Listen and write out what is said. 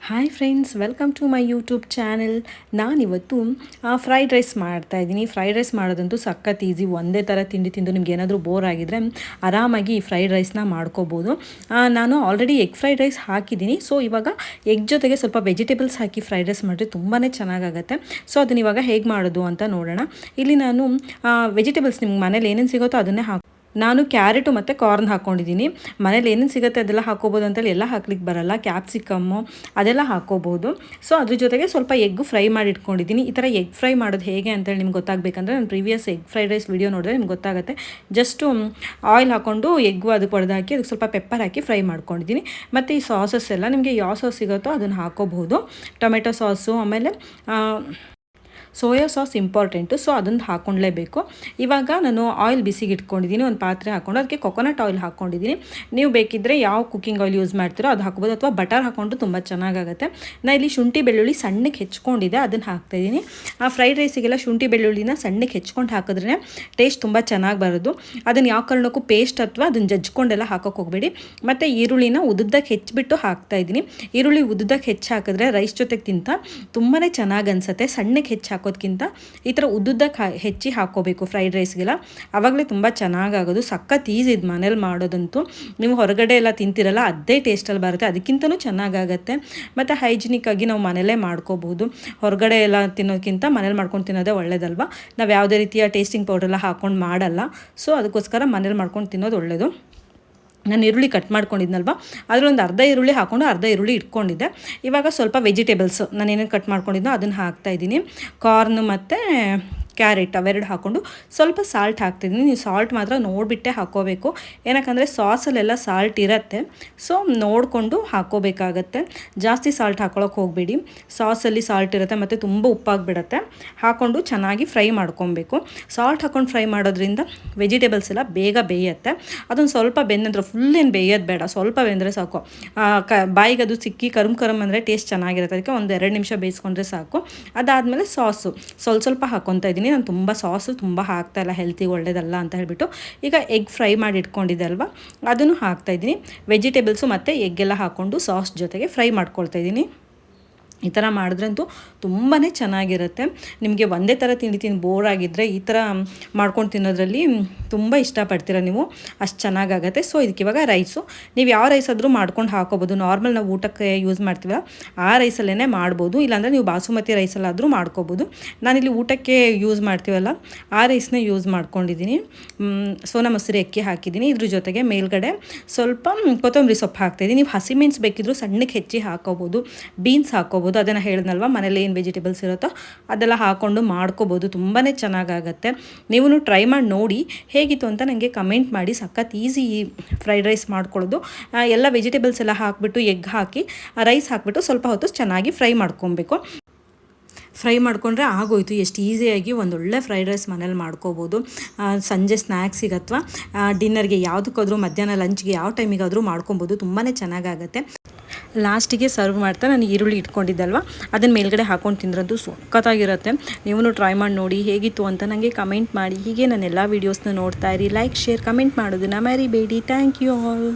Hi friends, welcome to my YouTube channel. ನಾನಿವತ್ತು fried rice ಮಾಡ್ತಾಯಿದ್ದೀನಿ. Fried rice ಮಾಡೋದಂತೂ ಸಖತ್ ಈಸಿ. ಒಂದೇ ಥರ ತಿಂಡಿ ತಿಂದು ನಿಮ್ಗೆ ಏನಾದರೂ ಬೋರ್ ಆಗಿದ್ರೆ ಆರಾಮಾಗಿ ಈ ಫ್ರೈಡ್ ರೈಸ್ನ ಮಾಡ್ಕೋಬೋದು. ನಾನು ಆಲ್ರೆಡಿ ಎಗ್ ಫ್ರೈಡ್ ರೈಸ್ ಹಾಕಿದ್ದೀನಿ. ಸೊ ಇವಾಗ ಎಗ್ ಜೊತೆಗೆ ಸ್ವಲ್ಪ ವೆಜಿಟೇಬಲ್ಸ್ ಹಾಕಿ ಫ್ರೈಡ್ ರೈಸ್ ಮಾಡಿದ್ರೆ ತುಂಬಾ ಚೆನ್ನಾಗಾಗುತ್ತೆ. ಸೊ ಅದನ್ನ ಇವಾಗ ಹೇಗೆ ಮಾಡೋದು ಅಂತ ನೋಡೋಣ. ಇಲ್ಲಿ ನಾನು ವೆಜಿಟೇಬಲ್ಸ್ ನಿಮ್ಗೆ ಮನೇಲಿ ಏನೇನು ಸಿಗುತ್ತೋ ಅದನ್ನೇ ನಾನು ಕ್ಯಾರೆಟು ಮತ್ತು ಕಾರ್ನ್ ಹಾಕ್ಕೊಂಡಿದ್ದೀನಿ. ಮನೇಲಿ ಏನೇನು ಸಿಗುತ್ತೆ ಅದೆಲ್ಲ ಹಾಕೋಬೋದು ಅಂತೇಳಿ ಎಲ್ಲ ಹಾಕ್ಲಿಕ್ಕೆ ಬರಲ್ಲ. ಕ್ಯಾಪ್ಸಿಕಮ್ಮು ಅದೆಲ್ಲ ಹಾಕೋಬೋದು. ಸೊ ಅದ್ರ ಜೊತೆಗೆ ಸ್ವಲ್ಪ ಎಗ್ ಫ್ರೈ ಮಾಡಿ ಇಟ್ಕೊಂಡಿದ್ದೀನಿ. ಈ ಥರ ಎಗ್ ಫ್ರೈ ಮಾಡೋದು ಹೇಗೆ ಅಂತೇಳಿ ನಿಮ್ಗೆ ಗೊತ್ತಾಗಬೇಕಂದ್ರೆ ನಾನು previous egg fried rice video ನೋಡಿದ್ರೆ ನಿಮ್ಗೆ ಗೊತ್ತಾಗುತ್ತೆ. ಜಸ್ಟು ಆಯಿಲ್ ಹಾಕ್ಕೊಂಡು ಎಗ್ಗು ಅದಕ್ಕೆ ಹೊಡೆದು ಹಾಕಿ ಅದಕ್ಕೆ ಸ್ವಲ್ಪ ಪೆಪ್ಪರ್ ಹಾಕಿ ಫ್ರೈ ಮಾಡ್ಕೊಂಡಿದ್ದೀನಿ. ಮತ್ತು ಈ ಸಾಸಸ್ ಎಲ್ಲ ನಿಮಗೆ ಯಾವ ಸಾಸ್ ಸಿಗುತ್ತೋ ಅದನ್ನು ಹಾಕೋಬಹುದು. ಟೊಮೆಟೊ ಸಾಸು, ಆಮೇಲೆ ಸೋಯಾ ಸಾಸ್ ಇಂಪಾರ್ಟೆಂಟು. ಸೊ ಅದನ್ನು ಹಾಕ್ಕೊಳ್ಳೇಬೇಕು. ಇವಾಗ ನಾನು ಆಯಿಲ್ ಬಿಸಿಗೆ ಇಟ್ಕೊಂಡಿದ್ದೀನಿ. ಒಂದು ಪಾತ್ರೆ ಹಾಕ್ಕೊಂಡು ಅದಕ್ಕೆ ಕೊಕೊನಟ್ ಆಯಿಲ್ ಹಾಕ್ಕೊಂಡಿದ್ದೀನಿ. ನೀವು ಬೇಕಿದ್ದರೆ ಯಾವ ಕುಕ್ಕಿಂಗ್ ಆಯಿಲ್ ಯೂಸ್ ಮಾಡ್ತೀರೋ ಅದು ಹಾಕ್ಬೋದು, ಅಥವಾ ಬಟರ್ ಹಾಕ್ಕೊಂಡು ತುಂಬ ಚೆನ್ನಾಗಾಗುತ್ತೆ. ನಾನು ಇಲ್ಲಿ ಶುಂಠಿ ಬೆಳ್ಳುಳ್ಳಿ ಸಣ್ಣಕ್ಕೆ ಹೆಚ್ಕೊಂಡಿದ್ದೆ, ಅದನ್ನು ಹಾಕ್ತಾಯಿದ್ದೀನಿ. ಆ ಫ್ರೈಡ್ ರೈಸಿಗೆಲ್ಲ ಶುಂಠಿ ಬೆಳ್ಳುಳ್ಳಿನ ಸಣ್ಣಕ್ಕೆ ಹೆಚ್ಕೊಂಡು ಹಾಕಿದ್ರೆ ಟೇಸ್ಟ್ ತುಂಬ ಚೆನ್ನಾಗಿ ಬರೋದು. ಅದನ್ನು ಯಾವ ಕಾರಣಕ್ಕೂ ಪೇಸ್ಟ್ ಅಥವಾ ಅದನ್ನು ಜಜ್ಕೊಂಡೆಲ್ಲ ಹಾಕೋಕೆ ಹೋಗಬೇಡಿ. ಮತ್ತು ಈರುಳ್ಳಿನ ಉದ್ದಕ್ಕೆ ಹೆಚ್ಚಿಬಿಟ್ಟು ಹಾಕ್ತಾಯಿದ್ದೀನಿ. ಈರುಳ್ಳಿ ಉದ್ದಕ್ಕೆ ಹೆಚ್ಚು ಹಾಕಿದ್ರೆ ರೈಸ್ ಜೊತೆಗೆ ತಿಂತ ತುಂಬಾ ಚೆನ್ನಾಗಿ ಅನಿಸುತ್ತೆ. ಸಣ್ಣಕ್ಕೆ ಹೆಚ್ಚು ಹಾಕೋದ್ಕಿಂತ ಈ ಥರ ಉದ್ದಕ್ಕೆ ಹೆಚ್ಚಿ ಹಾಕೋಬೇಕು ಫ್ರೈಡ್ ರೈಸ್ಗೆಲ್ಲ. ಆವಾಗಲೇ ತುಂಬ ಚೆನ್ನಾಗಾಗೋದು. ಸಖತ್ ಈಸಿ ಇದು ಮನೇಲಿ ಮಾಡೋದಂತೂ. ನೀವು ಹೊರಗಡೆ ಎಲ್ಲ ತಿಂತಿರಲ್ಲ ಅದೇ ಟೇಸ್ಟಲ್ಲಿ ಬರುತ್ತೆ, ಅದಕ್ಕಿಂತಲೂ ಚೆನ್ನಾಗಾಗತ್ತೆ. ಮತ್ತು ಹೈಜಿನಿಕ್ಕಾಗಿ ನಾವು ಮನೇಲೇ ಮಾಡ್ಕೋಬೋದು. ಹೊರಗಡೆ ಎಲ್ಲ ತಿನ್ನೋದಕ್ಕಿಂತ ಮನೇಲಿ ಮಾಡ್ಕೊಂಡು ತಿನ್ನೋದೇ ಒಳ್ಳೇದಲ್ವ. ನಾವು ಯಾವುದೇ ರೀತಿಯ ಟೇಸ್ಟಿಂಗ್ ಪೌಡ್ರೆಲ್ಲ ಹಾಕ್ಕೊಂಡು ಮಾಡಲ್ಲ. ಸೊ ಅದಕ್ಕೋಸ್ಕರ ಮನೇಲಿ ಮಾಡ್ಕೊಂಡು ತಿನ್ನೋದು ಒಳ್ಳೆಯದು. ನಾನು ಈರುಳ್ಳಿ ಕಟ್ ಮಾಡ್ಕೊಂಡಿದ್ನಲ್ವ, ಅದರೊಂದು ಅರ್ಧ ಈರುಳ್ಳಿ ಹಾಕ್ಕೊಂಡು ಅರ್ಧ ಈರುಳ್ಳಿ ಇಟ್ಕೊಂಡಿದ್ದೆ. ಇವಾಗ ಸ್ವಲ್ಪ ವೆಜಿಟೇಬಲ್ಸು ನಾನು ಏನೇನು ಕಟ್ ಮಾಡ್ಕೊಂಡಿದ್ದೋ ಅದನ್ನು ಹಾಕ್ತಾಯಿದ್ದೀನಿ. ಕಾರ್ನ್ ಮತ್ತು ಕ್ಯಾರೆಟ್ ಅವೆರಡು ಹಾಕ್ಕೊಂಡು ಸ್ವಲ್ಪ ಸಾಲ್ಟ್ ಹಾಕ್ತಿದ್ದೀನಿ. ನೀವು ಸಾಲ್ಟ್ ಮಾತ್ರ ನೋಡಿಬಿಟ್ಟೆ ಹಾಕ್ಕೋಬೇಕು. ಏನಕ್ಕಂದರೆ ಸಾಸಲ್ಲೆಲ್ಲ ಸಾಲ್ಟ್ ಇರುತ್ತೆ. ಸೊ ನೋಡಿಕೊಂಡು ಹಾಕ್ಕೋಬೇಕಾಗತ್ತೆ. ಜಾಸ್ತಿ ಸಾಲ್ಟ್ ಹಾಕ್ಕೊಳಕ್ಕೆ ಹೋಗಬೇಡಿ. ಸಾಸಲ್ಲಿ ಸಾಲ್ಟ್ ಇರುತ್ತೆ ಮತ್ತು ತುಂಬ ಉಪ್ಪಾಗಿಬಿಡುತ್ತೆ. ಹಾಕ್ಕೊಂಡು ಚೆನ್ನಾಗಿ ಫ್ರೈ ಮಾಡ್ಕೊಬೇಕು. ಸಾಲ್ಟ್ ಹಾಕ್ಕೊಂಡು ಫ್ರೈ ಮಾಡೋದ್ರಿಂದ ವೆಜಿಟೇಬಲ್ಸ್ ಎಲ್ಲ ಬೇಗ ಬೇಯುತ್ತೆ. ಅದೊಂದು ಸ್ವಲ್ಪ ಬೆಂದಂದ್ರೆ ಫುಲ್ ಏನು ಬೇಯೋದು ಬೇಡ, ಸ್ವಲ್ಪ ಬೆಂದರೆ ಸಾಕು. ಬಾಯಿಗೆ ಅದು ಸಿಕ್ಕಿ ಕರಮ್ ಅಂದರೆ ಟೇಸ್ಟ್ ಚೆನ್ನಾಗಿರುತ್ತೆ. ಅದಕ್ಕೆ ಒಂದು 2 ನಿಮಿಷ ಬೇಯಿಸ್ಕೊಂಡ್ರೆ ಸಾಕು. ಅದಾದಮೇಲೆ ಸಾಸು ಸ್ವಲ್ಪ ಹಾಕ್ಕೊತಾ ಇದ್ದೀನಿ. ನಾನು ತುಂಬ ಸಾಸು ತುಂಬ ಹಾಕ್ತಾಯಿಲ್ಲ, ಹೆಲ್ತಿಗೆ ಒಳ್ಳೇದಲ್ಲ ಅಂತ ಹೇಳಿಬಿಟ್ಟು. ಈಗ ಎಗ್ ಫ್ರೈ ಮಾಡಿ ಇಟ್ಕೊಂಡಿದ್ದೆ ಅಲ್ವಾ, ಅದನ್ನು ಹಾಕ್ತಾಯಿದ್ದೀನಿ. ವೆಜಿಟೇಬಲ್ಸು ಮತ್ತು ಎಗ್ಗೆಲ್ಲ ಹಾಕ್ಕೊಂಡು ಸಾಸ್ ಜೊತೆಗೆ ಫ್ರೈ ಮಾಡ್ಕೊಳ್ತಾ ಇದ್ದೀನಿ. ಈ ಥರ ಮಾಡಿದ್ರಂತೂ ತುಂಬಾ ಚೆನ್ನಾಗಿರುತ್ತೆ. ನಿಮಗೆ ಒಂದೇ ಥರ ತಿಂದು ಬೋರ್ ಆಗಿದ್ದರೆ ಈ ಥರ ಮಾಡ್ಕೊಂಡು ತಿನ್ನೋದ್ರಲ್ಲಿ ತುಂಬ ಇಷ್ಟಪಡ್ತೀರ ನೀವು, ಅಷ್ಟು ಚೆನ್ನಾಗಾಗತ್ತೆ. ಸೊ ಇದಕ್ಕೆ ಇವಾಗ ರೈಸು ನೀವು ಯಾವ ರೈಸ್ ಆದರೂ ಮಾಡ್ಕೊಂಡು ಹಾಕೋಬೋದು. ನಾರ್ಮಲ್ ನಾವು ಊಟಕ್ಕೆ ಯೂಸ್ ಮಾಡ್ತೀವಲ್ಲ ಆ ರೈಸಲ್ಲೇ ಮಾಡ್ಬೋದು. ಇಲ್ಲಾಂದರೆ ನೀವು ಬಾಸುಮತಿ ರೈಸಲ್ಲಾದರೂ ಮಾಡ್ಕೋಬೋದು. ನಾನಿಲ್ಲಿ ಊಟಕ್ಕೆ ಯೂಸ್ ಮಾಡ್ತೀವಲ್ಲ ಆ ರೈಸ್ನೇ ಯೂಸ್ ಮಾಡ್ಕೊಂಡಿದ್ದೀನಿ. ಸೋನಾ ಮಸೂರಿ ಅಕ್ಕಿ ಹಾಕಿದ್ದೀನಿ. ಇದ್ರ ಜೊತೆಗೆ ಮೇಲ್ಗಡೆ ಸ್ವಲ್ಪ ಕೊತ್ತಂಬರಿ ಸೊಪ್ಪು ಹಾಕ್ತಾಯಿದ್ದೀನಿ. ನೀವು ಹಸಿಮೆಣಸು ಬೇಕಿದ್ದರೂ ಸಣ್ಣಕ್ಕೆ ಹೆಚ್ಚಿ ಹಾಕೋಬೋದು. ಬೀನ್ಸ್ ಹಾಕೋಬೋದು. ಅದನ್ನು ಹೇಳಿದ್ನಲ್ವ, ಮನೇಲಿ ಏನು ವೆಜಿಟೇಬಲ್ಸ್ ಇರುತ್ತೋ ಅದೆಲ್ಲ ಹಾಕ್ಕೊಂಡು ಮಾಡ್ಕೋಬೋದು. ತುಂಬಾ ಚೆನ್ನಾಗಾಗತ್ತೆ. ನೀವು ಟ್ರೈ ಮಾಡಿ ನೋಡಿ ಹೇಗಿತ್ತು ಅಂತ ನನಗೆ ಕಮೆಂಟ್ ಮಾಡಿ. ಸಖತ್ ಈಸಿ ಫ್ರೈಡ್ ರೈಸ್ ಮಾಡ್ಕೊಳ್ಳೋದು. ಎಲ್ಲ ವೆಜಿಟೇಬಲ್ಸ್ ಎಲ್ಲ ಹಾಕಿಬಿಟ್ಟು ಎಗ್ ಹಾಕಿ ರೈಸ್ ಹಾಕಿಬಿಟ್ಟು ಸ್ವಲ್ಪ ಹೊತ್ತು ಚೆನ್ನಾಗಿ ಫ್ರೈ ಮಾಡ್ಕೊಬೇಕು. ಫ್ರೈ ಮಾಡಿಕೊಂಡ್ರೆ ಆಗೋಯ್ತು. ಎಷ್ಟು ಈಸಿಯಾಗಿ ಒಂದೊಳ್ಳೆ ಫ್ರೈಡ್ ರೈಸ್ ಮನೇಲಿ ಮಾಡ್ಕೋಬೋದು. ಸಂಜೆ ಸ್ನ್ಯಾಕ್ಸಿಗೆ ಅಥವಾ ಡಿನ್ನರ್ಗೆ ಯಾವುದಕ್ಕಾದ್ರೂ, ಮಧ್ಯಾಹ್ನ ಲಂಚ್ಗೆ ಯಾವ ಟೈಮಿಗಾದರೂ ಮಾಡ್ಕೊಬೋದು. ತುಂಬಾ ಚೆನ್ನಾಗಾಗತ್ತೆ. ಲಾಸ್ಟಿಗೆ ಸರ್ವ್ ಮಾಡ್ತಾ ನಾನು ಈರುಳ್ಳಿ ಇಟ್ಕೊಂಡಿದ್ದಲ್ವ ಅದನ್ನು ಮೇಲ್ಗಡೆ ಹಾಕ್ಕೊಂಡು ತಿಂದ್ರಂತೂ ಸಖತ್ತಾಗಿರುತ್ತೆ. ನೀವು ಟ್ರೈ ಮಾಡಿ ನೋಡಿ ಹೇಗಿತ್ತು ಅಂತ ನನಗೆ ಕಮೆಂಟ್ ಮಾಡಿ. ಹೀಗೆ ನಾನು ಎಲ್ಲ ವೀಡಿಯೋಸ್ನ ನೋಡ್ತಾ ಇರಿ. ಲೈಕ್, ಶೇರ್, ಕಮೆಂಟ್ ಮಾಡೋದನ್ನ ಮರಿಬೇಡಿ. Thank you all.